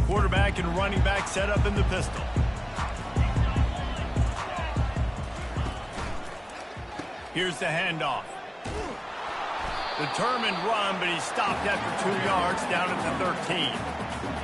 Quarterback and running back set up in the pistol. Here's the handoff. Determined run, but he stopped after 2 yards down at the 13.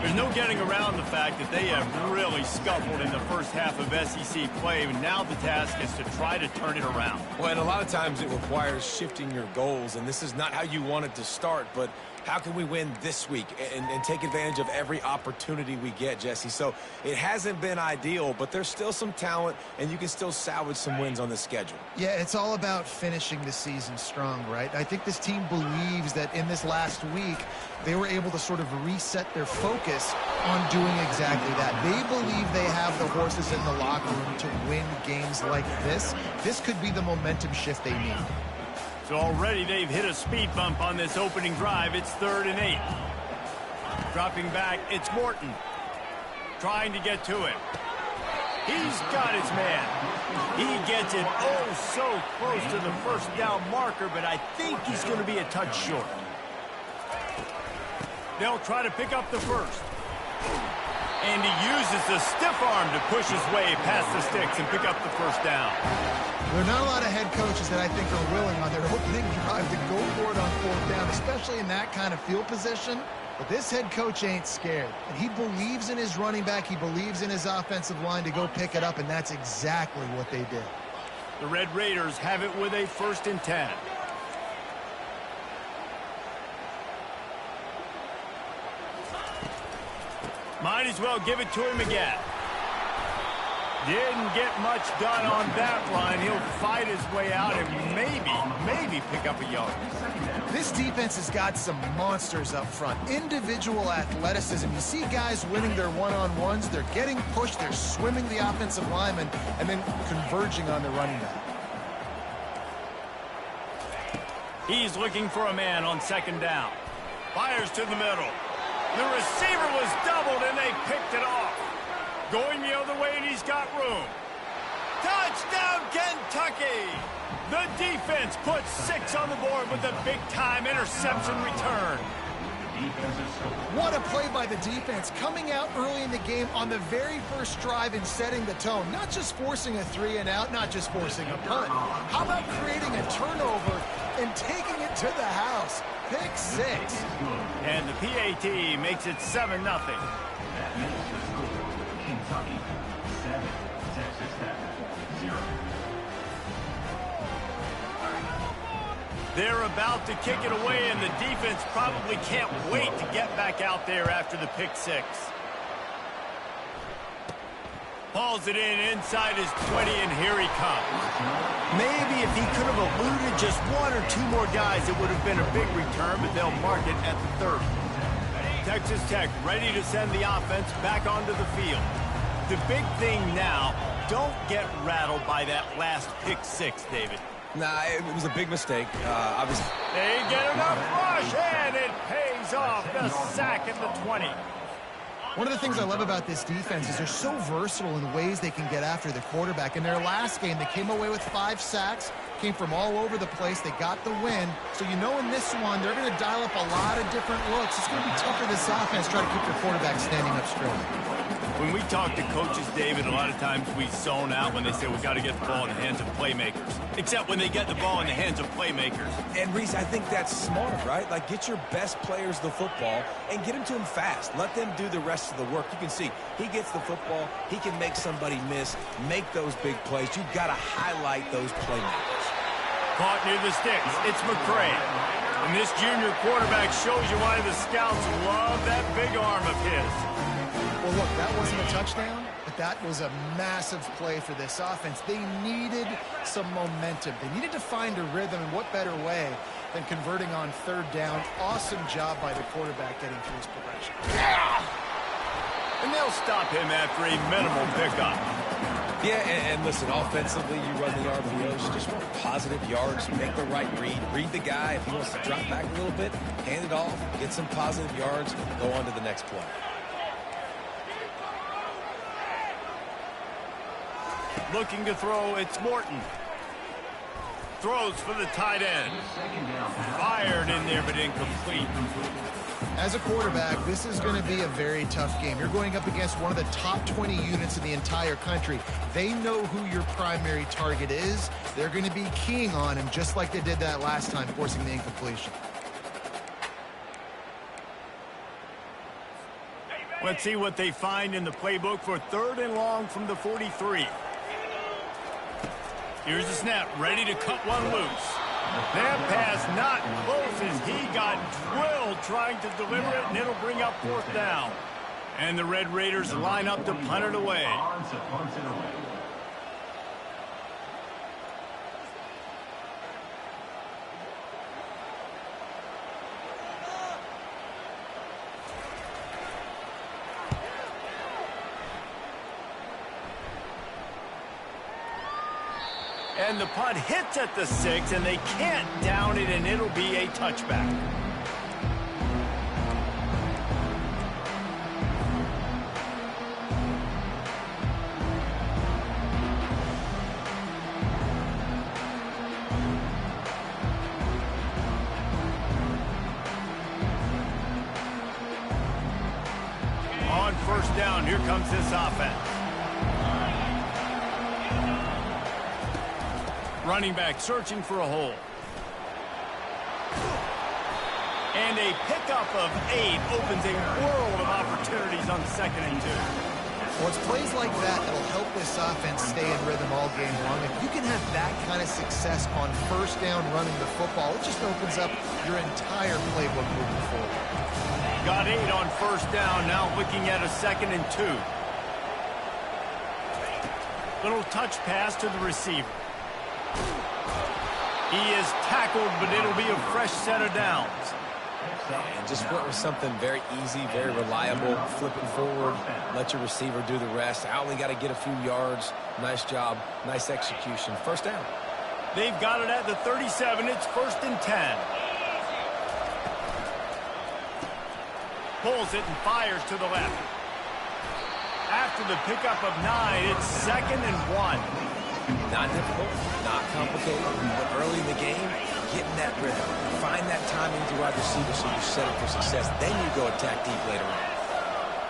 There's no getting around the fact that they have really scuffled in the first half of SEC play, and now the task is to try to turn it around. Well, and a lot of times it requires shifting your goals, and this is not how you wanted to start, but how can we win this week and take advantage of every opportunity we get, Jesse? So it hasn't been ideal, but there's still some talent, and you can still salvage some wins on the schedule. Yeah, it's all about finishing the season strong, right? I think this team believes that in this last week, they were able to sort of reset their focus on doing exactly that. They believe they have the horses in the locker room to win games like this. This could be the momentum shift they need. So already they've hit a speed bump on this opening drive. It's 3rd and 8. Dropping back, it's Morton. Trying to get to him. He's got his man. He gets it oh so close to the first down marker, but I think he's going to be a touch short. They'll try to pick up the first. And he uses the stiff arm to push his way past the sticks and pick up the first down. There are not a lot of head coaches that I think are willing on their opening drive to go for it on 4th down, especially in that kind of field position. But this head coach ain't scared. And he believes in his running back. He believes in his offensive line to go pick it up, and that's exactly what they did. The Red Raiders have it with a 1st and 10. Might as well give it to him again. Didn't get much done on that run. He'll fight his way out and maybe pick up a yard. This defense has got some monsters up front. Individual athleticism. You see guys winning their one-on-ones. They're getting pushed. They're swimming the offensive lineman and then converging on the running back. He's looking for a man on 2nd down. Fires to the middle. The receiver was doubled, and they picked it off. Going the other way, and he's got room. Touchdown, Kentucky! The defense puts 6 on the board with a big-time interception return. What a play by the defense, coming out early in the game on the very first drive and setting the tone. Not just forcing a 3-and-out, not just forcing a punt. How about creating a turnover and taking it to the house? Pick 6. And the PAT makes it 7-0. Kentucky 7, Texas Tech 0. They're about to kick it away, and the defense probably can't wait to get back out there after the pick 6. Hauls it in inside his 20, and here he comes. Maybe if he could have eluded just 1 or 2 more guys, it would have been a big return, but they'll mark it at the 30. Texas Tech ready to send the offense back onto the field. The big thing now, don't get rattled by that last pick 6, David. Nah, it was a big mistake. Obviously. They get enough rush, and it pays off. The sack at the 20. One of the things I love about this defense is they're so versatile in ways they can get after the quarterback. In their last game, they came away with 5 sacks, came from all over the place. They got the win. So you know in this one, they're going to dial up a lot of different looks. It's going to be tough for this offense to try to keep their quarterback standing up straight. When we talk to coaches, David, a lot of times we zone out when they say we've got to get the ball in the hands of playmakers. Except when they get the ball in the hands of playmakers. And, Reese, I think that's smart, right? Like, get your best players the football and get them to him fast. Let them do the rest of the work. You can see he gets the football. He can make somebody miss, make those big plays. You've got to highlight those playmakers. Caught near the sticks. It's McCray. And this junior quarterback shows you why the scouts love that big arm of his. Well, look, that wasn't a touchdown, but that was a massive play for this offense. They needed some momentum. They needed to find a rhythm, and what better way than converting on 3rd down. Awesome job by the quarterback getting through his progression. Yeah! And they'll stop him after a minimal pickup. Yeah, and listen, offensively, you run the RPOs, just want positive yards, make the right read the guy. If he wants to drop back a little bit, hand it off, get some positive yards, go on to the next play. Looking to throw, it's Morton. throws for the tight end. Fired in there, but incomplete. As a quarterback, this is going to be a very tough game. You're going up against one of the top 20 units in the entire country. They know who your primary target is. They're going to be keying on him just like they did that last time, forcing the incompletion. Let's see what they find in the playbook for 3rd and long from the 43. Here's the snap, ready to cut one loose. That pass not close as he got drilled trying to deliver it, and it'll bring up 4th down. And the Red Raiders line up to punt it away. And the punt hits at the 6, and they can't down it, and it'll be a touchback. On 1st down, here comes this offense. Running back searching for a hole. And a pickup of 8 opens a world of opportunities on 2nd and 2. Well, it's plays like that that'll help this offense stay in rhythm all game long. If you can have that kind of success on 1st down running the football, it just opens up your entire playbook moving forward. Got 8 on 1st down, now looking at a 2nd and 2. Little touch pass to the receiver. He is tackled, but it'll be a fresh set of downs. And just went with something very easy, very reliable. Flip it forward, let your receiver do the rest. I only got to get a few yards. Nice job, nice execution. 1st down. They've got it at the 37. It's 1st and 10. Pulls it and fires to the left. After the pickup of 9, it's 2nd and 1. Not difficult, not complicated, but early in the game, getting that rhythm. Find that timing to wide receiver so you set up for success. Then you go attack deep later on.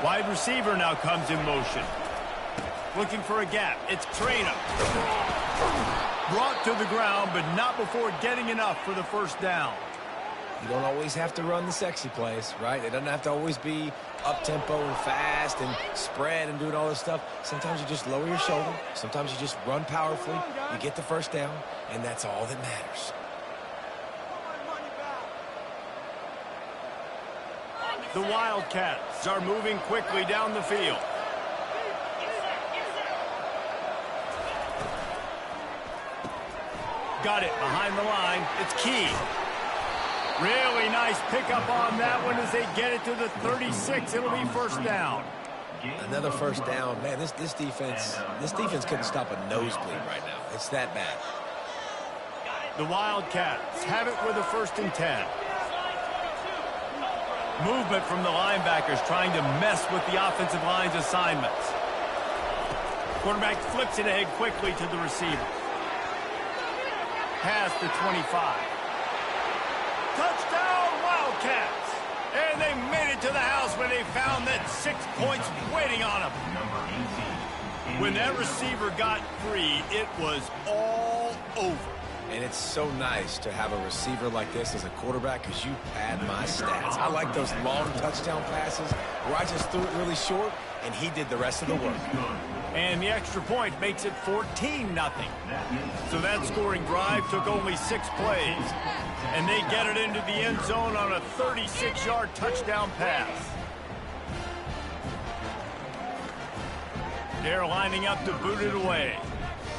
Wide receiver now comes in motion. Looking for a gap. It's Traina. Brought to the ground, but not before getting enough for the 1st down. You don't always have to run the sexy plays, right? It doesn't have to always be up-tempo and fast and spread and doing all this stuff. Sometimes you just lower your shoulder. Sometimes you just run powerfully. You get the 1st down, and that's all that matters. The Wildcats are moving quickly down the field. Got it behind the line. It's Key. Really nice pickup on that one as they get it to the 36. It'll be 1st down. Another 1st down. Man, this defense couldn't stop a nosebleed right now. It's that bad. The Wildcats have it with a 1st and 10. Movement from the linebackers trying to mess with the offensive line's assignments. Quarterback flips it ahead quickly to the receiver. Pass to 25. Touchdown, Wildcats! And they made it to the house when they found that 6 points waiting on them. When that receiver got free, it was all over. And it's so nice to have a receiver like this as a quarterback because you pad my stats. I like those long touchdown passes where I just threw it really short and he did the rest of the work. And the extra point makes it 14-0. So that scoring drive took only 6 plays. And they get it into the end zone on a 36-yard touchdown pass. They're lining up to boot it away.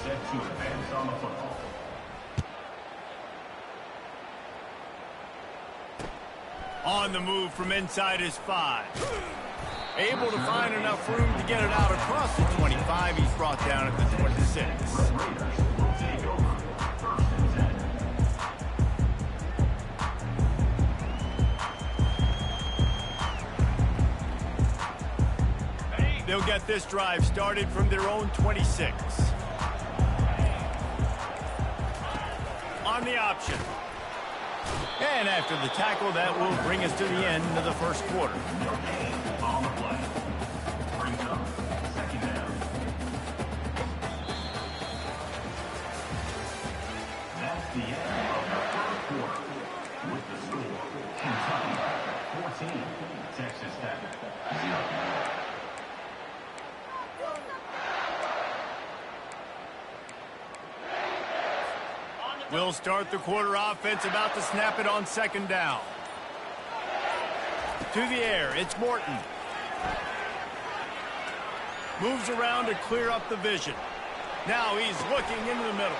Set to advance on the football. On the move from inside his 5. Able to find enough room to get it out across the 25. He's brought down at the 26. Raiders will take over 1st and 10. They'll get this drive started from their own 26. on the option. And after the tackle, that will bring us to the end of the first quarter. On the play. Brings up second down. That's the end of the first quarter. With the score, Kentucky 14, Texas Tech 0. We'll start the quarter offense, about to snap it on second down. To the air, it's Morton. Moves around to clear up the vision. Now he's looking into the middle.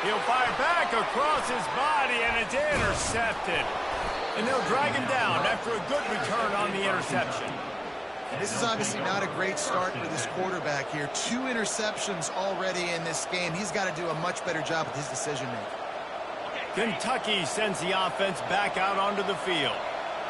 He'll fire back across his body, and it's intercepted. And they'll drag him down after a good return on the interception. This is obviously not a great start for this quarterback here. 2 interceptions already in this game. He's got to do a much better job with his decision-making. Kentucky sends the offense back out onto the field.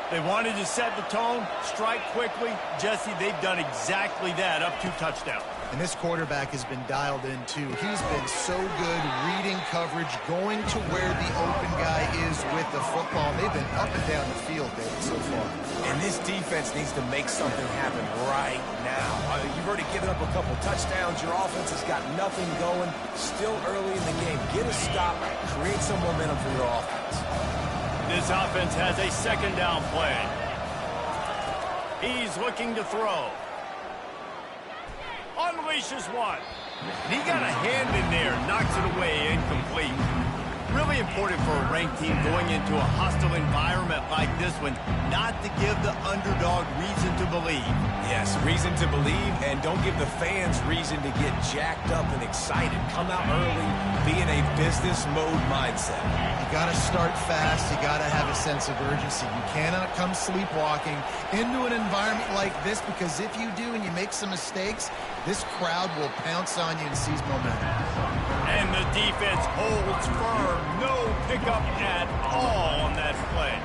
They wanted to set the tone, strike quickly. Jesse, they've done exactly that, up 2 touchdowns. And this quarterback has been dialed in, too. He's been so good reading coverage, going to where the open guy is with the football. They've been up and down the field, David, so far. And this defense needs to make something happen right now. You've already given up a couple touchdowns. Your offense has got nothing going. Still early in the game. Get a stop. Create some momentum for your offense. This offense has a second down play. He's looking to throw. Unleashes one. And he got a hand in there, knocks it away, incomplete. Really important for a ranked team going into a hostile environment like this one, not to give the underdog reason to believe. Yes, reason to believe, and don't give the fans reason to get jacked up and excited. Come out early, be in a business mode mindset. You got to start fast. You got to have a sense of urgency. You cannot come sleepwalking into an environment like this, because if you do and you make some mistakes, this crowd will pounce on you and seize momentum. And the defense holds firm. No pickup at all on that play.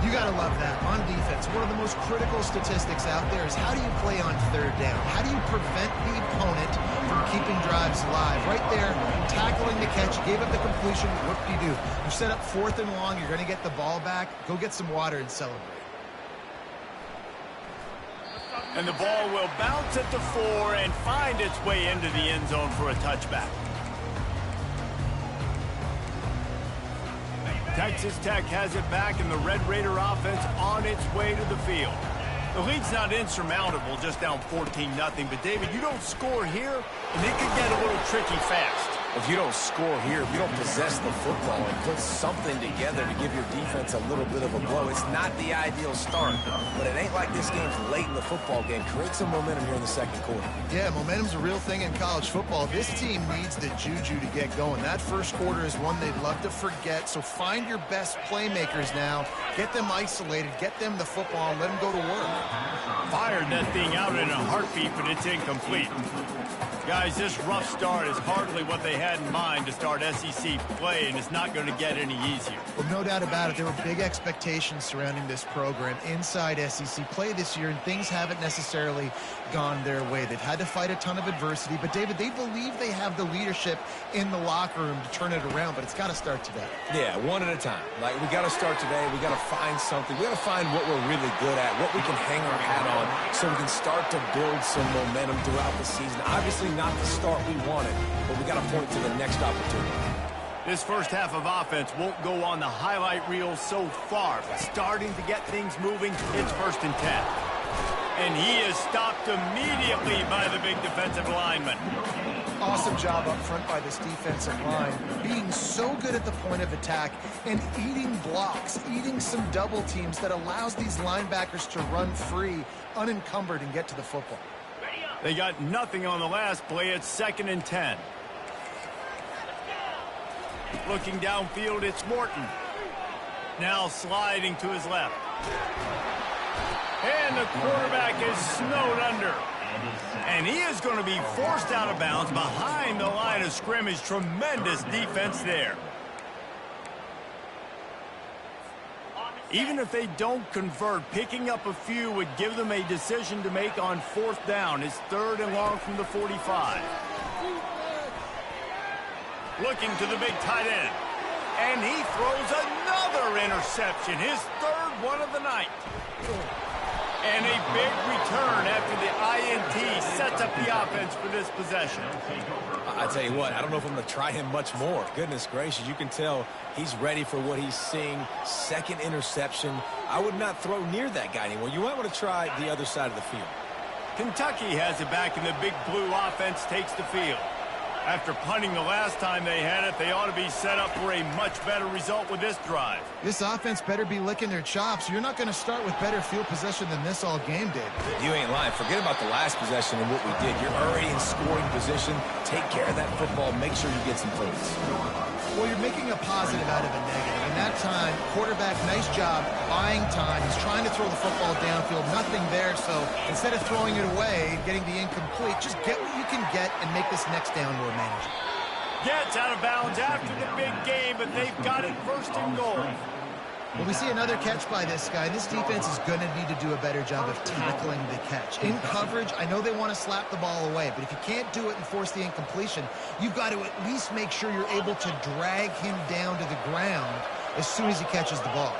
You got to love that. On defense, one of the most critical statistics out there is how do you play on third down? How do you prevent the opponent from keeping drives alive? Right there, tackling the catch, gave up the completion. What do? You set up 4th and long. You're going to get the ball back. Go get some water and celebrate. And the ball will bounce at the 4 and find its way into the end zone for a touchback. Texas Tech has it back, and the Red Raider offense on its way to the field. The lead's not insurmountable, just down 14-0. But, David, you don't score here, and it could get a little tricky fast. If you don't score here, if you don't possess the football and put something together to give your defense a little bit of a blow, it's not the ideal start. But it ain't like this game's late in the football game. Create some momentum here in the second quarter. Yeah, momentum's a real thing in college football. This team needs the juju to get going. That first quarter is one they'd love to forget. So find your best playmakers now. Get them isolated. Get them the football and let them go to work. Fired that thing out in a heartbeat, but it's incomplete. Guys, this rough start is hardly what they had in mind to start SEC play, and it's not going to get any easier. Well, no doubt about it. There were big expectations surrounding this program inside SEC play this year, and things haven't necessarily gone their way. They've had to fight a ton of adversity, but, David, they believe they have the leadership in the locker room to turn it around, but it's got to start today. Yeah, one at a time. Like, we got to start today. We got to find something. We got to find what we're really good at, what we can hang our hat on, so we can start to build some momentum throughout the season. Obviously not the start we wanted, but we got to point to the next opportunity. This first half of offense won't go on the highlight reel so far, but starting to get things moving, it's 1st and 10. And he is stopped immediately by the big defensive lineman. Awesome job up front by this defensive line, being so good at the point of attack and eating blocks, eating some double teams that allows these linebackers to run free, unencumbered, and get to the football. They got nothing on the last play. It's 2nd and 10. Looking downfield, it's Morton. Now sliding to his left. And the quarterback is snowed under. And he is going to be forced out of bounds behind the line of scrimmage. Tremendous defense there. Even if they don't convert, picking up a few would give them a decision to make on 4th down. It's 3rd and long from the 45. Looking to the big tight end. And he throws another interception, his third one of the night. And a big return after the INT sets up the offense for this possession. I tell you what, I don't know if I'm going to try him much more. Goodness gracious, you can tell he's ready for what he's seeing. Second interception. I would not throw near that guy anymore. You might want to try the other side of the field. Kentucky has it back, and the big blue offense takes the field. After punting the last time they had it, they ought to be set up for a much better result with this drive. This offense better be licking their chops. You're not going to start with better field possession than this all game did. You ain't lying. Forget about the last possession and what we did. You're already in scoring position. Take care of that football. Make sure you get some points. Well, you're making a positive out of a negative. And that time, quarterback, nice job buying time. He's trying to throw the football downfield. Nothing there, so instead of throwing it away, getting the incomplete, just get what you can get and make this next down more manageable. Gets out of bounds after the big game, but they've got it first and goal. Well, we see another catch by this guy. This defense is going to need to do a better job of tackling the catch. In coverage, I know they want to slap the ball away, but if you can't do it and force the incompletion, you've got to at least make sure you're able to drag him down to the ground as soon as he catches the ball.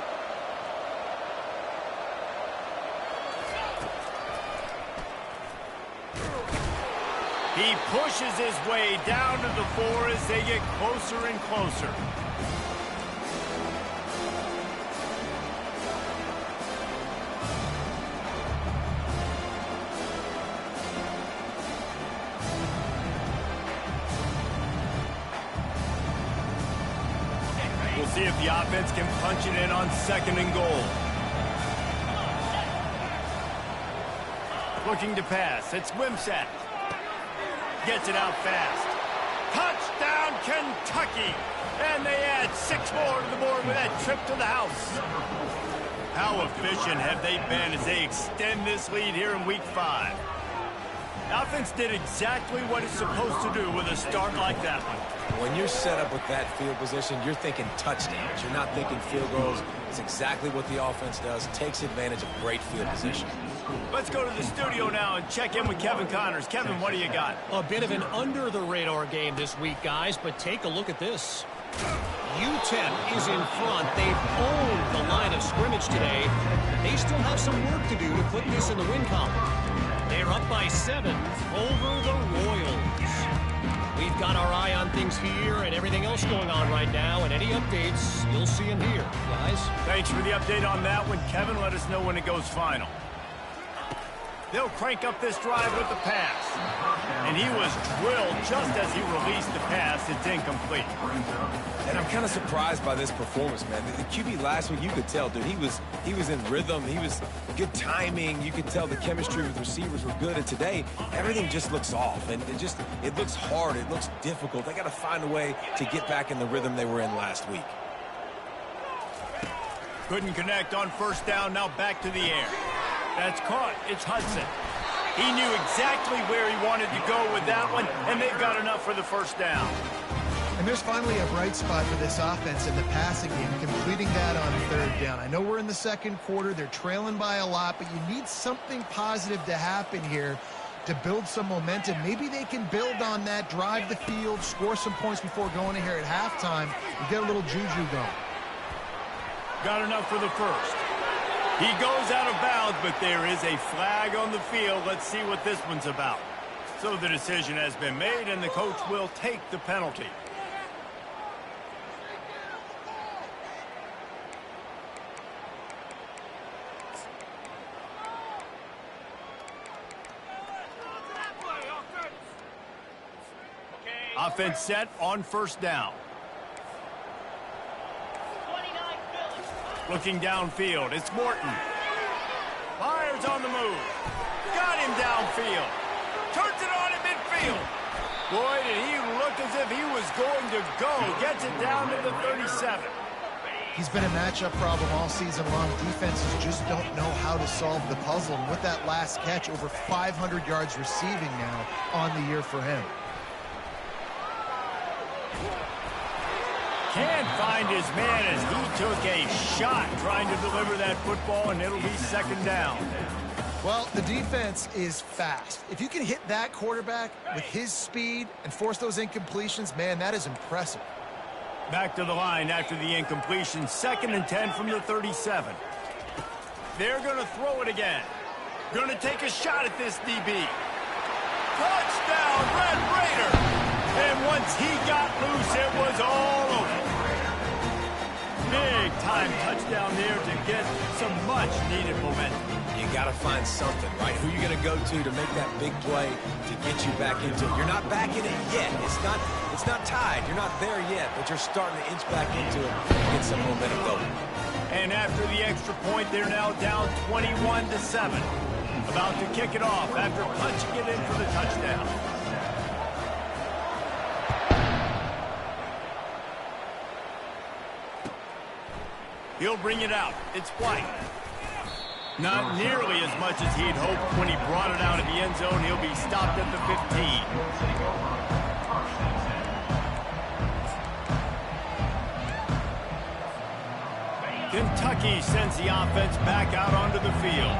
He pushes his way down to the 4 as they get closer and closer. We'll see if the offense can punch it in on second and goal. Looking to pass. It's Wimsatt. Gets it out fast. Touchdown, Kentucky! And they add 6 more to the board with that trip to the house. How efficient have they been as they extend this lead here in Week 5? The offense did exactly what it's supposed to do with a start like that one. When you're set up with that field position, you're thinking touchdowns. You're not thinking field goals. It's exactly what the offense does. Takes advantage of great field position. Let's go to the studio now and check in with Kevin Connors. Kevin, what do you got? A bit of an under-the-radar game this week, guys, but take a look at this. UTEP is in front. They've owned the line of scrimmage today. They still have some work to do to put this in the win column. They're up by 7 over the Royals. We've got our eye on things here and everything else going on right now, and any updates, you'll see them here, guys. Thanks for the update on that one, Kevin. Let us know when it goes final. They'll crank up this drive with the pass. And he was drilled just as he released the pass. It's incomplete. And I'm kind of surprised by this performance, man. The QB last week, you could tell, dude, he was in rhythm. He was good timing. You could tell the chemistry with receivers were good. And today, everything just looks off. And it looks hard. It looks difficult. They got to find a way to get back in the rhythm they were in last week. Couldn't connect on first down. Now back to the air. That's caught. It's Hudson. He knew exactly where he wanted to go with that one, and they've got enough for the first down. And there's finally a bright spot for this offense in the passing game, completing that on third down. I know we're in the second quarter. They're trailing by a lot, but you need something positive to happen here to build some momentum. Maybe they can build on that, drive the field, score some points before going in here at halftime, and get a little juju going. Got enough for the first. He goes out of bounds, but there is a flag on the field. Let's see what this one's about. So the decision has been made, and the coach will take the penalty. Offense set on first down. Looking downfield, it's Morton. Fires on the move. Got him downfield. Turns it on in midfield. Boy, did he look as if he was going to go. Gets it down to the 37. He's been a matchup problem all season long. Defenses just don't know how to solve the puzzle. And with that last catch, over 500 yards receiving now on the year for him. Can't find his man as he took a shot trying to deliver that football, and it'll be second down. Well, the defense is fast. If you can hit that quarterback with his speed and force those incompletions, man, that is impressive. Back to the line after the incompletion. 2nd and 10 from the 37. They're going to throw it again. Going to take a shot at this DB. Touchdown, Red Raider! And once he got loose, it was all over. Big time touchdown there to get some much-needed momentum. You got to find something, right? Who you going to go to make that big play to get you back into it? You're not back in it yet. It's not tied. You're not there yet, but you're starting to inch back into it and get some momentum going. And after the extra point, they're now down 21-7. About to kick it off after punching it in for the touchdown. He'll bring it out. It's White. Not nearly as much as he'd hoped when he brought it out of the end zone. He'll be stopped at the 15. Kentucky sends the offense back out onto the field.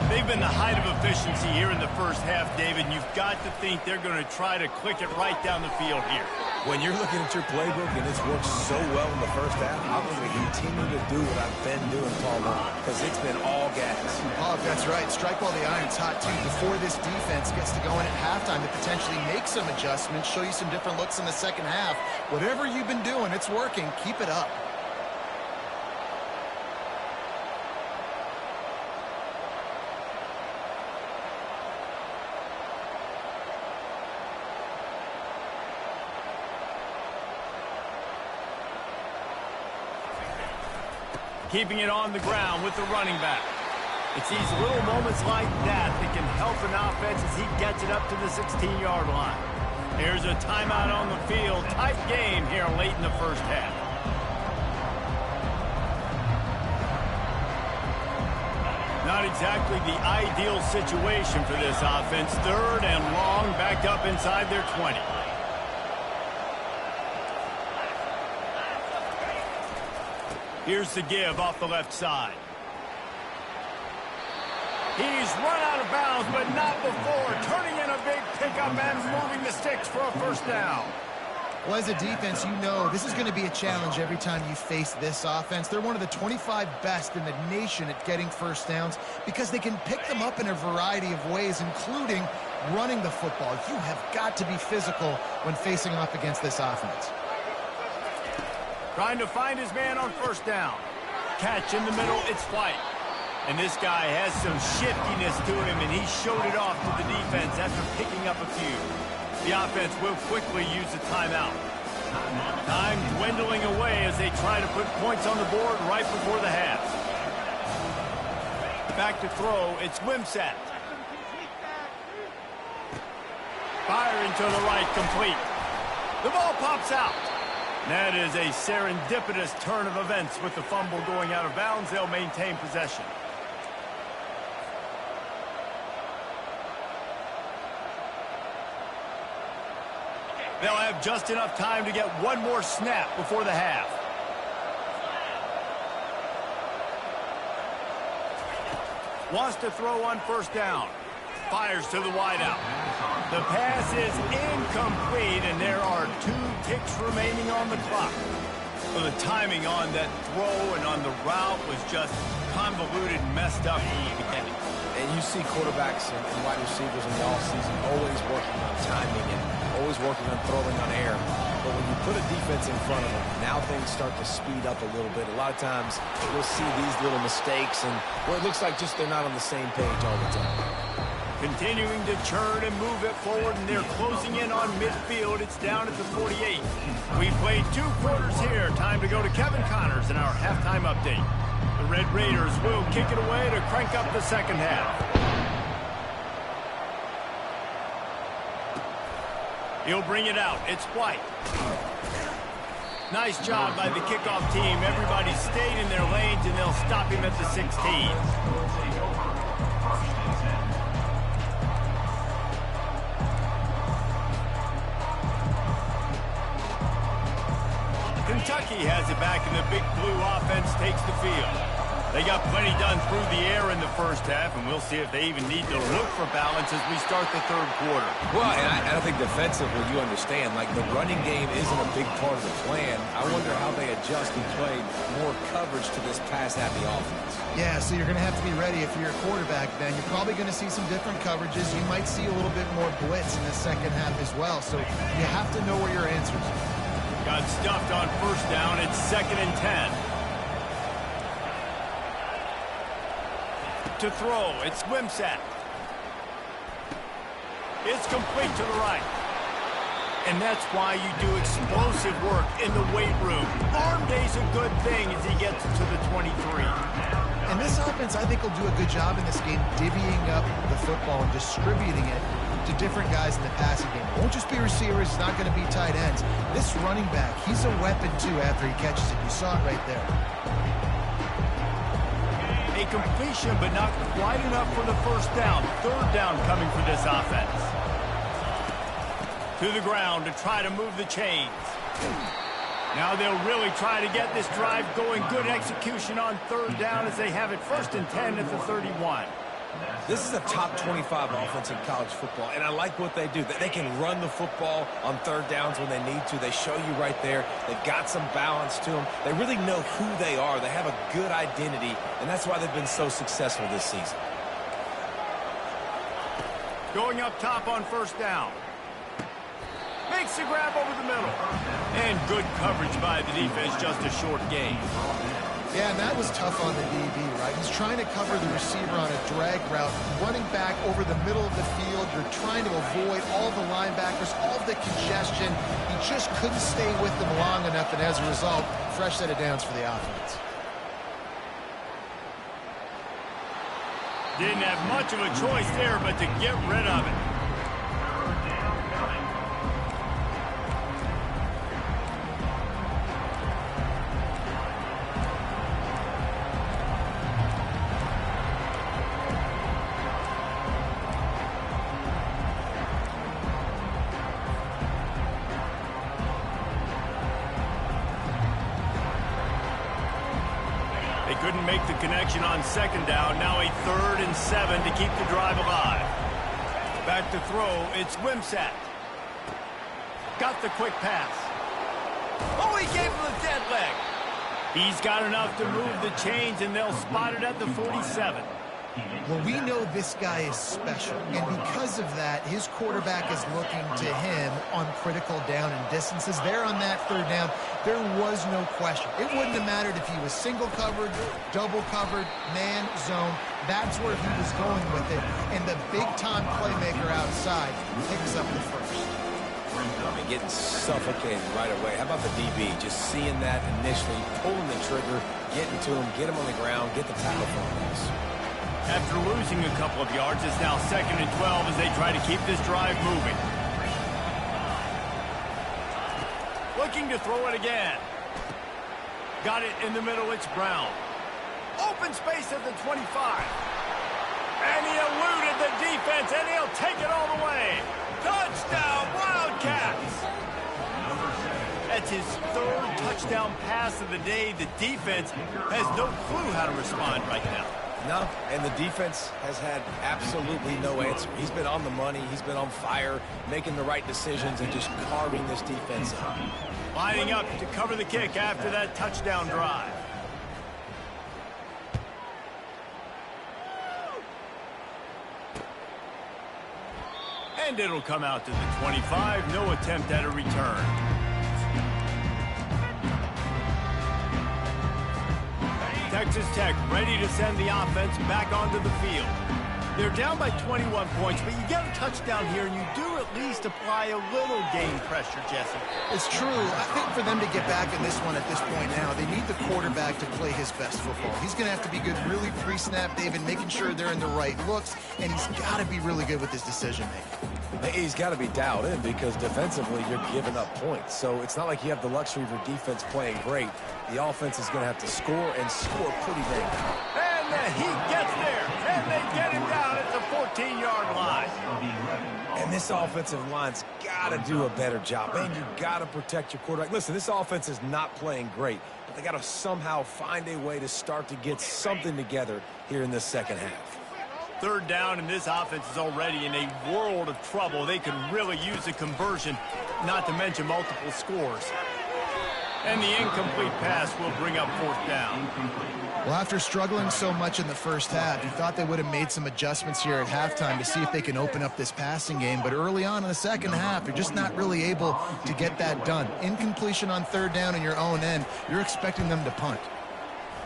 They've been the height of efficiency here in the first half, David. You've got to think they're going to try to click it right down the field here. When you're looking at your playbook and it's worked so well in the first half, I'm going to continue to do what I've been doing, Paul, because it's been all gas. Oh, that's right. Strike while the iron's hot, too. Before this defense gets to going at halftime to potentially make some adjustments, show you some different looks in the second half. Whatever you've been doing, it's working. Keep it up. Keeping it on the ground with the running back. It's these little moments like that that can help an offense as he gets it up to the 16-yard line. Here's a timeout on the field. Tight game here late in the first half. Not exactly the ideal situation for this offense. 3rd and long, backed up inside their 20. Here's the give off the left side. He's run out of bounds, but not before. Turning in a big pickup and moving the sticks for a first down. Well, as a defense, you know this is going to be a challenge every time you face this offense. They're one of the 25 best in the nation at getting first downs because they can pick them up in a variety of ways, including running the football. You have got to be physical when facing off against this offense. Trying to find his man on first down. Catch in the middle, it's White. And this guy has some shiftiness to him, and he showed it off to the defense after picking up a few. The offense will quickly use a timeout. Time dwindling away as they try to put points on the board right before the half. Back to throw, it's Wimsatt. Firing to the right, complete. The ball pops out. That is a serendipitous turn of events with the fumble going out of bounds. They'll maintain possession. They'll have just enough time to get one more snap before the half. Wants to throw on first down. Fires to the wideout. The pass is incomplete, and there are 2 ticks remaining on the clock. So the timing on that throw and on the route was just convoluted and messed up from the beginning. And you see quarterbacks and wide receivers in the offseason always working on timing and always working on throwing on air. But when you put a defense in front of them, now things start to speed up a little bit. A lot of times you'll see these little mistakes and where it looks like just they're not on the same page all the time. Continuing to churn and move it forward, and they're closing in on midfield. It's down at the 48. We've played 2 quarters here. Time to go to Kevin Connors in our halftime update. The Red Raiders will kick it away to crank up the second half. He'll bring it out. It's White. Nice job by the kickoff team. Everybody stayed in their lanes, and they'll stop him at the 16. Kentucky has it back, and the big blue offense takes the field. They got plenty done through the air in the first half, and we'll see if they even need to look for balance as we start the third quarter. Well, and I think defensively, you understand, like the running game isn't a big part of the plan. I wonder how they adjust and play more coverage to this pass-happy offense. Yeah, so you're going to have to be ready if you're a quarterback, Ben. You're probably going to see some different coverages. You might see a little bit more blitz in the second half as well, so you have to know where your answers are. Got stuffed on first down. It's 2nd and 10. To throw, it's Wimsatt. It's complete to the right. And that's why you do explosive work in the weight room. Arm day's a good thing as he gets to the 23. And this offense, I think, will do a good job in this game divvying up the football and distributing it to different guys in the passing game. It won't just be receivers. It's not going to be tight ends. This running back, he's a weapon, too, after he catches it. You saw it right there. A completion, but not quite enough for the first down. Third down coming for this offense. To the ground to try to move the chains. Now they'll really try to get this drive going. Good execution on third down as they have it 1st and 10 at the 31. This is a top 25 offense in college football, and I like what they do. They can run the football on third downs when they need to. They show you right there. They've got some balance to them. They really know who they are. They have a good identity, and that's why they've been so successful this season. Going up top on first down. Makes the grab over the middle. And good coverage by the defense, just a short gain. Yeah, and that was tough on the DB, right? He's trying to cover the receiver on a drag route, running back over the middle of the field. You're trying to avoid all the linebackers, all the congestion. He just couldn't stay with them long enough, and as a result, fresh set of downs for the offense. Didn't have much of a choice there, but to get rid of it. Couldn't make the connection on second down. Now a 3rd and 7 to keep the drive alive. Back to throw. It's Wimsatt. Got the quick pass. Oh, he gave him the dead leg. He's got enough to move the chains, and they'll spot it at the 47. Well, we know this guy is special, and because of that, his quarterback is looking to him on critical down and distances. There on that third down, there was no question. It wouldn't have mattered if he was single covered, double covered, man, zone. That's where he was going with it, and the big-time playmaker outside picks up the first. I mean, getting suffocated right away. How about the DB? Just seeing that initially, pulling the trigger, getting to him, get him on the ground, get the tackle for him. After losing a couple of yards, it's now 2nd and 12 as they try to keep this drive moving. Looking to throw it again. Got it in the middle, it's Brown. Open space at the 25. And he eluded the defense, and he'll take it all the way. Touchdown, Wildcats! That's his 3rd touchdown pass of the day. The defense has no clue how to respond right now. No, and the defense has had absolutely no answer. He's been on the money. He's been on fire, making the right decisions and just carving this defense up. Lining up to cover the kick after that touchdown drive. And it'll come out to the 25. No attempt at a return. Texas Tech ready to send the offense back onto the field. They're down by 21 points, but you get a touchdown here, and you do at least apply a little game pressure, Jesse. It's true. I think for them to get back in this one at this point now, they need the quarterback to play his best football. He's going to have to be good really pre-snap, David, making sure they're in the right looks, and he's got to be really good with his decision-making. He's got to be dialed in because defensively you're giving up points. So it's not like you have the luxury of your defense playing great. The offense is going to have to score and score pretty dang well. And And he gets there. And they get him down at the 14-yard line. And this offensive line's got to do a better job. And you've got to protect your quarterback. Listen, this offense is not playing great, but they got to somehow find a way to start to get something together here in this second half. Third down, and this offense is already in a world of trouble. They can really use a conversion, not to mention multiple scores. And the incomplete pass will bring up fourth down. Well, after struggling so much in the first half, you thought they would have made some adjustments here at halftime to see if they can open up this passing game. But early on in the second half, you're just not really able to get that done. Incompletion on third down in your own end, you're expecting them to punt.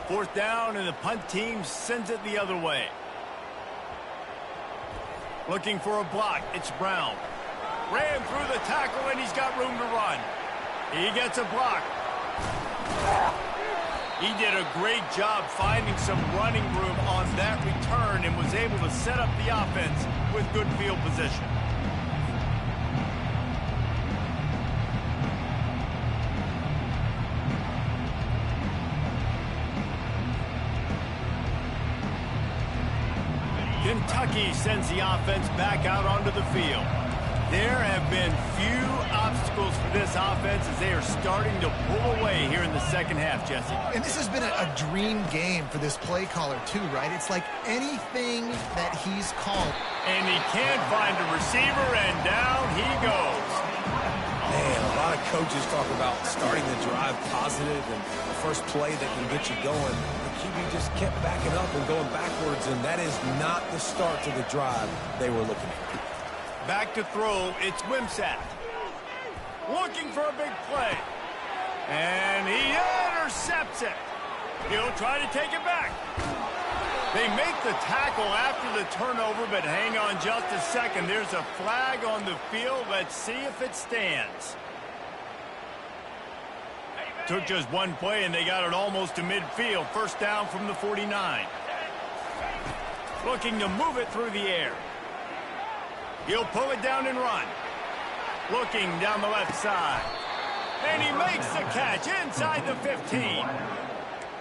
Fourth down, and the punt team sends it the other way. Looking for a block, it's Brown. Ran through the tackle, and he's got room to run. He gets a block. He did a great job finding some running room on that return and was able to set up the offense with good field position. Kentucky sends the offense back out onto the field. There have been few obstacles for this offense as they are starting to pull away here in the second half, Jesse. And this has been a dream game for this play caller, too, right? It's like anything that he's called. And he can't find a receiver, and down he goes. Man, a lot of coaches talk about starting the drive positive and the first play that can get you going. The QB just kept backing up and going backwards, and that is not the start to the drive they were looking for. Back to throw, it's Wimsatt. Looking for a big play. And he intercepts it. He'll try to take it back. They make the tackle after the turnover, but hang on just a second. There's a flag on the field. Let's see if it stands. Took just one play, and they got it almost to midfield. First down from the 49. Looking to move it through the air. He'll pull it down and run. Looking down the left side. And he makes the catch inside the 15.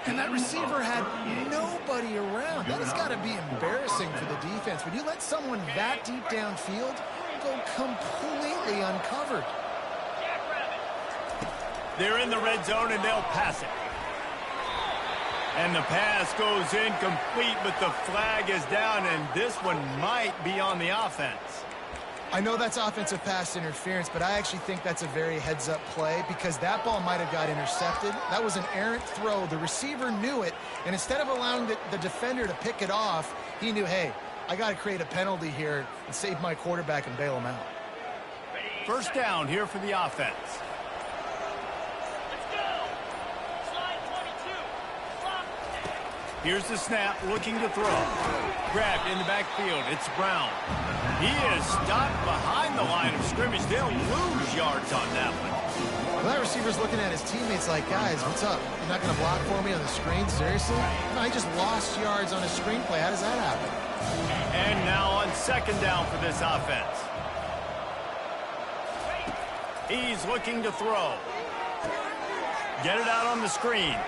And that receiver had nobody around. That has got to be embarrassing for the defense. When you let someone that deep downfield go completely uncovered. They're in the red zone, and they'll pass it. And the pass goes incomplete, but the flag is down, and this one might be on the offense. I know that's offensive pass interference, but I actually think that's a very heads-up play because that ball might have got intercepted. That was an errant throw. The receiver knew it, and instead of allowing the defender to pick it off, he knew, hey, I got to create a penalty here and save my quarterback and bail him out. First down here for the offense. Here's the snap, looking to throw. Grabbed in the backfield, it's Brown. He is stopped behind the line of scrimmage. They'll lose yards on that one. Well, that receiver's looking at his teammates like, guys, what's up? You're not going to block for me on the screen? Seriously? No, he just lost yards on a screen play. How does that happen? And now on second down for this offense. He's looking to throw. Get it out on the screen.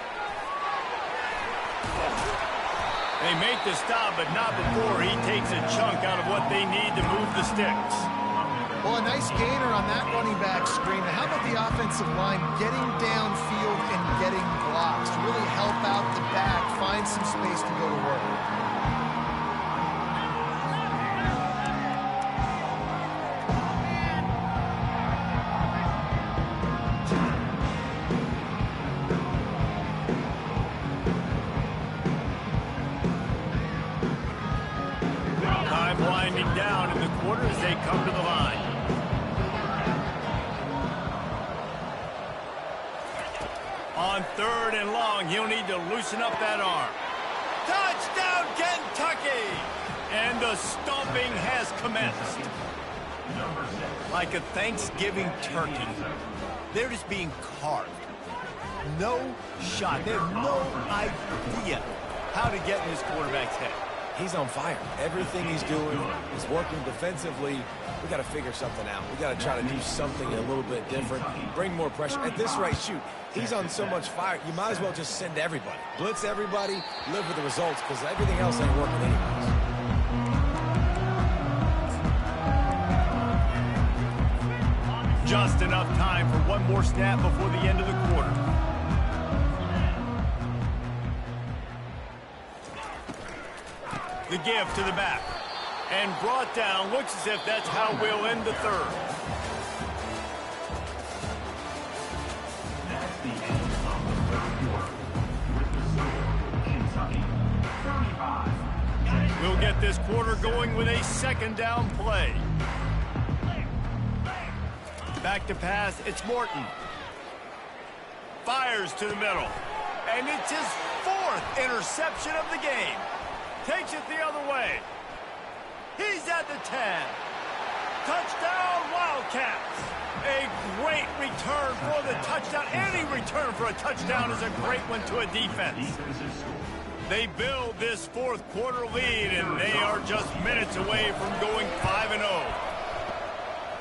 They make the stop, but not before he takes a chunk out of what they need to move the sticks. Well, a nice gainer on that running back screen. Now, how about the offensive line getting downfield and getting blocks to really help out the back, find some space to go to work? Down in the quarter as they come to the line. On third and long, he'll need to loosen up that arm. Touchdown, Kentucky! And the stomping has commenced. Like a Thanksgiving turkey, they're just being carved. No shot. They have no idea how to get in this quarterback's head. he's on fire. Everything he's doing is working defensively. We got to figure something out. We got to try to do something a little bit different, bring more pressure. At this rate, shoot, he's on so much fire, you might as well just send everybody. Blitz everybody, live with the results, because everything else ain't working anyways. Just enough time for one more snap before the end of the quarter. The give to the back. And brought down. Looks as if that's how we'll end the third. That's the end of the third quarter. With the score, Kentucky 35. We'll get this quarter going with a second down play. Back to pass, it's Morton. Fires to the middle. And it's his 4th interception of the game. Takes it the other way. He's at the 10. Touchdown, Wildcats. A great return for the touchdown. Any return for a touchdown is a great one to a defense. They build this 4th quarter lead, and they are just minutes away from going 5-0.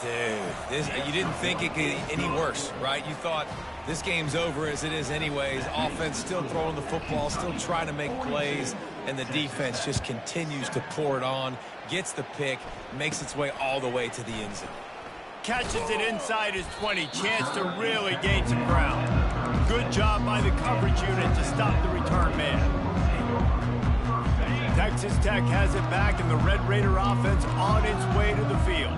Dude, you didn't think it could get any worse, right? You thought this game's over as it is anyways. Offense still throwing the football, still trying to make plays, and the defense just continues to pour it on, gets the pick, makes its way all the way to the end zone. Catches it inside his 20. Chance to really gain some ground. Good job by the coverage unit to stop the return man. Texas Tech has it back, and the Red Raider offense on its way to the field.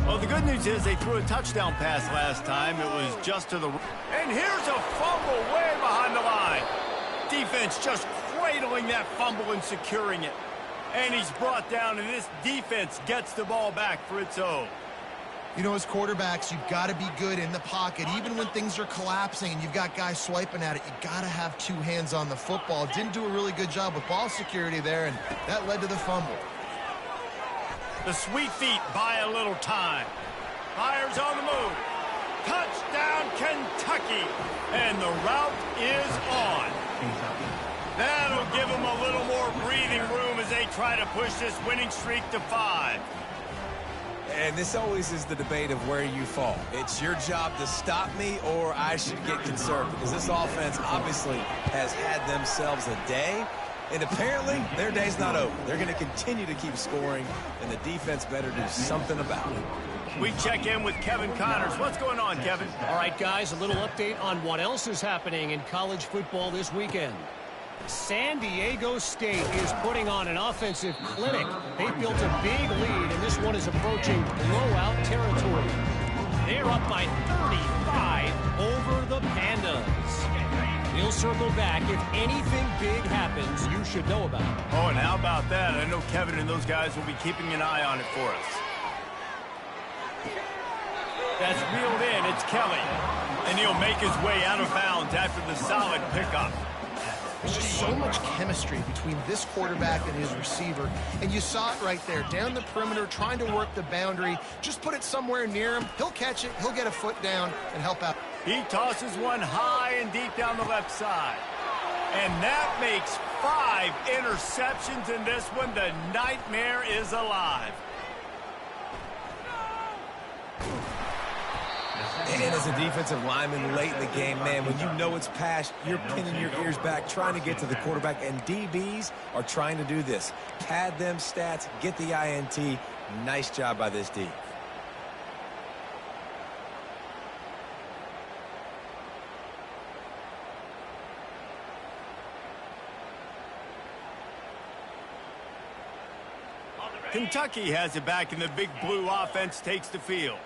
Well, the good news is they threw a touchdown pass last time. It was just to the... And here's a fumble way behind the line. Defense just cradling that fumble and securing it. And he's brought down, and this defense gets the ball back for its own. You know, as quarterbacks, you've got to be good in the pocket. Even when things are collapsing and you've got guys swiping at it, you've got to have 2 hands on the football. Didn't do a really good job with ball security there, and that led to the fumble. The sweet feet buy a little time. Fires on the move. Touchdown, Kentucky. And the route is on. That'll give them a little more breathing room as they try to push this winning streak to 5. And this always is the debate of where you fall. It's your job to stop me, or I should get concerned, because this offense obviously has had themselves a day. And apparently, their day's not over. They're going to continue to keep scoring, and the defense better do something about it. We check in with Kevin Connors. What's going on, Kevin? All right, guys, a little update on what else is happening in college football this weekend. San Diego State is putting on an offensive clinic. They built a big lead, and this one is approaching blowout territory. They're up by 35 over the Pandas. We'll circle back. If anything big happens, you should know about it. Oh, and how about that? I know Kevin and those guys will be keeping an eye on it for us. That's reeled in. It's Kelly. And he'll make his way out of bounds after the solid pickup. There's just so much chemistry between this quarterback and his receiver. And you saw it right there, down the perimeter, trying to work the boundary. Just put it somewhere near him. He'll catch it. He'll get a foot down and help out. He tosses one high and deep down the left side. And that makes 5 interceptions in this one. The nightmare is alive. And as a defensive lineman late in the game, man, when you know it's past, you're pinning your ears back, trying to get to the quarterback, and DBs are trying to do this. Pad them stats, get the INT. Nice job by this D. Kentucky has it back, and the big blue offense takes the field.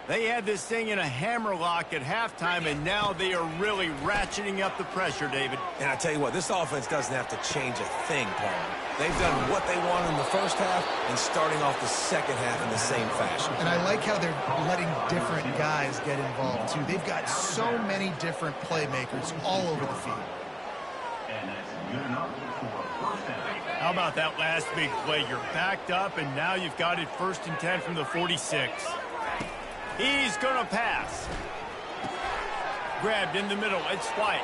They had this thing in a hammerlock at halftime, and now they are really ratcheting up the pressure, David. And I tell you what, this offense doesn't have to change a thing, Paul. They've done what they wanted in the first half and starting off the second half in the same fashion. And I like how they're letting different guys get involved, too. They've got so many different playmakers all over the field. And that's good enough for a first down. How about that last big play? You're backed up, and now you've got it 1st and 10 from the 46. He's going to pass. Grabbed in the middle. It's White.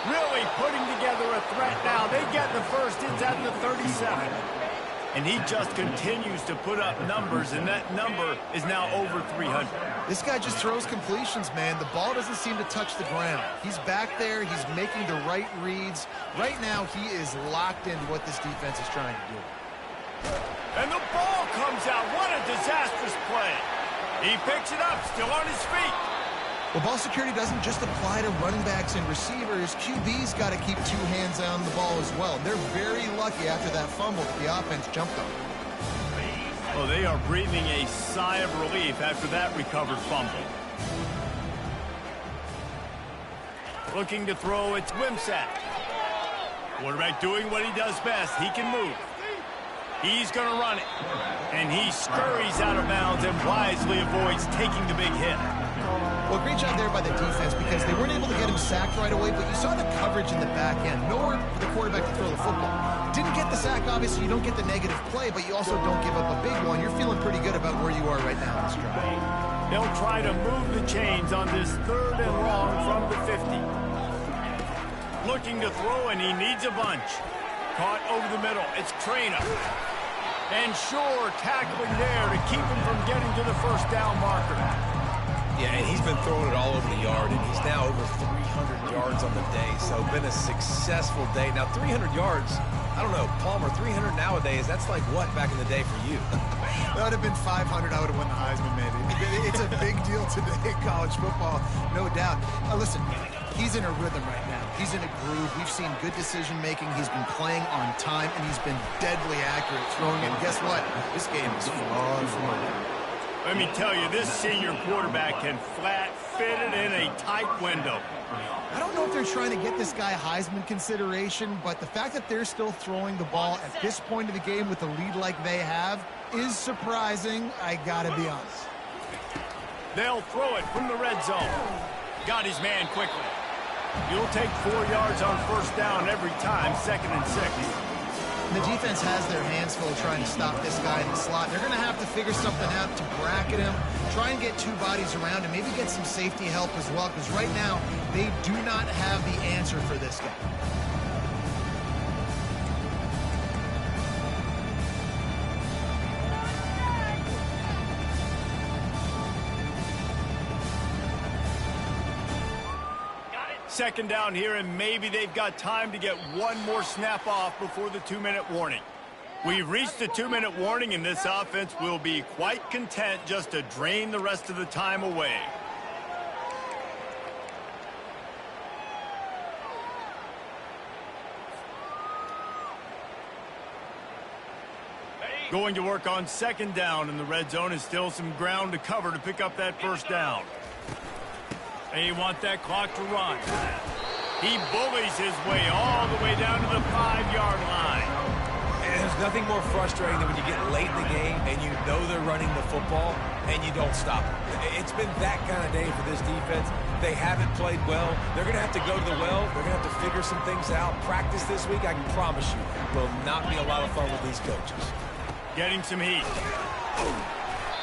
Really putting together a threat now. They get the first. It's at the 37. And he just continues to put up numbers, and that number is now over 300. This guy just throws completions, man. The ball doesn't seem to touch the ground. He's back there. He's making the right reads. Right now, he is locked into what this defense is trying to do. And the ball comes out. What a disastrous play. He picks it up, still on his feet. Well, ball security doesn't just apply to running backs and receivers. QB's got to keep two hands on the ball as well. They're very lucky after that fumble that the offense jumped on. Oh, they are breathing a sigh of relief after that recovered fumble. Looking to throw, it's Wimsatt. Quarterback doing what he does best. He can move. He's going to run it. And he scurries out of bounds and wisely avoids taking the big hit. Well, great job there by the defense because they weren't able to get him sacked right away, but you saw the coverage in the back end. Nowhere for the quarterback to throw the football. Didn't get the sack, obviously. You don't get the negative play, but you also don't give up a big one. You're feeling pretty good about where you are right now in this drive. They'll try to move the chains on this 3rd and long from the 50. Looking to throw, and he needs a bunch. Caught over the middle. It's Traina. And Shore tackling there to keep him from getting to the first down marker. Yeah, and he's been throwing it all over the yard, and he's now over 300 yards on the day, so been a successful day. Now, 300 yards, I don't know, Palmer, 300 nowadays, that's like what back in the day for you? That would have been 500. I would have won the Heisman, maybe. It's a big deal today in college football, no doubt. Listen, he's in a rhythm right now. He's in a groove. We've seen good decision-making. He's been playing on time, and he's been deadly accurate throwing it. And guess what? This game is far from over. Let me tell you, this senior quarterback can flat fit it in a tight window. I don't know if they're trying to get this guy Heisman consideration, but the fact that they're still throwing the ball at this point of the game with a lead like they have is surprising, I gotta be honest. They'll throw it from the red zone. Got his man quickly. You'll take 4 yards on first down every time, 2nd and 6. The defense has their hands full trying to stop this guy in the slot. They're going to have to figure something out to bracket him, try and get 2 bodies around him, maybe get some safety help as well, because right now they do not have the answer for this guy. Second down here, and maybe they've got time to get one more snap off before the 2-minute warning. We've reached the 2-minute warning, and this offense will be quite content just to drain the rest of the time away. Going to work on second down in the red zone is still some ground to cover to pick up that first down. They want that clock to run. He bullies his way all the way down to the 5-yard line. And there's nothing more frustrating than when you get late in the game and you know they're running the football and you don't stop it. It's been that kind of day for this defense. They haven't played well. They're going to have to go to the well. They're going to have to figure some things out. Practice this week, I can promise you, will not be a lot of fun with these coaches. Getting some heat.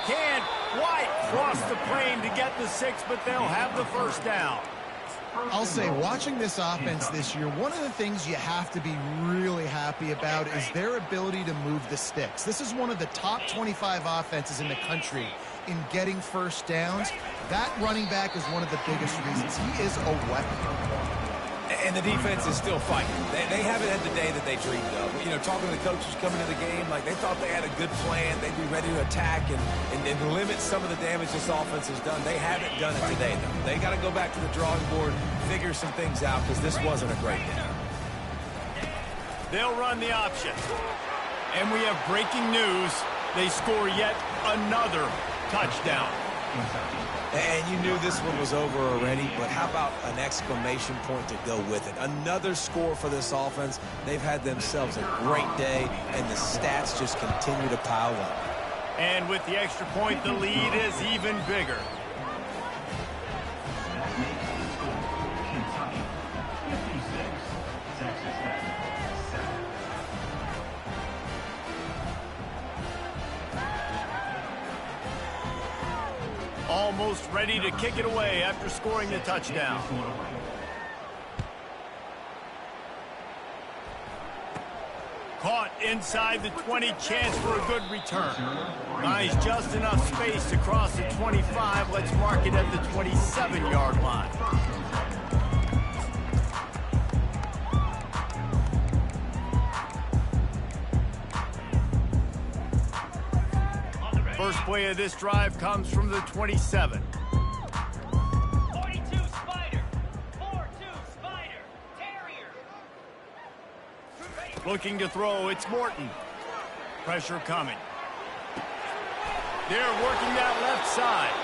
Can't quite cross the plane to get the 6, but they'll have the first down. I'll say, watching this offense this year, one of the things you have to be really happy about is their ability to move the sticks. This is one of the top 25 offenses in the country in getting first downs. That running back is one of the biggest reasons. He is a weapon. And the defense is still fighting. They haven't had the day that they dreamed of. You know, talking to the coaches coming to the game, like they thought they had a good plan. They'd be ready to attack and limit some of the damage this offense has done. They haven't done it today, though. They got to go back to the drawing board, figure some things out, because this wasn't a great day. They'll run the option. And we have breaking news. They score yet another touchdown. And you knew this one was over already, but how about an exclamation point to go with it? Another score for this offense. They've had themselves a great day, and the stats just continue to pile up. And with the extra point, the lead is even bigger. Kentucky 56, Texas Tech 7. Almost ready to kick it away after scoring the touchdown. Caught inside the 20, chance for a good return. Nice, just enough space to cross the 25. Let's mark it at the 27-yard line. First play of this drive comes from the 27. 42 Spider. 4-2 Spider. Terrier. Looking to throw, it's Morton. Pressure coming. They're working that left side.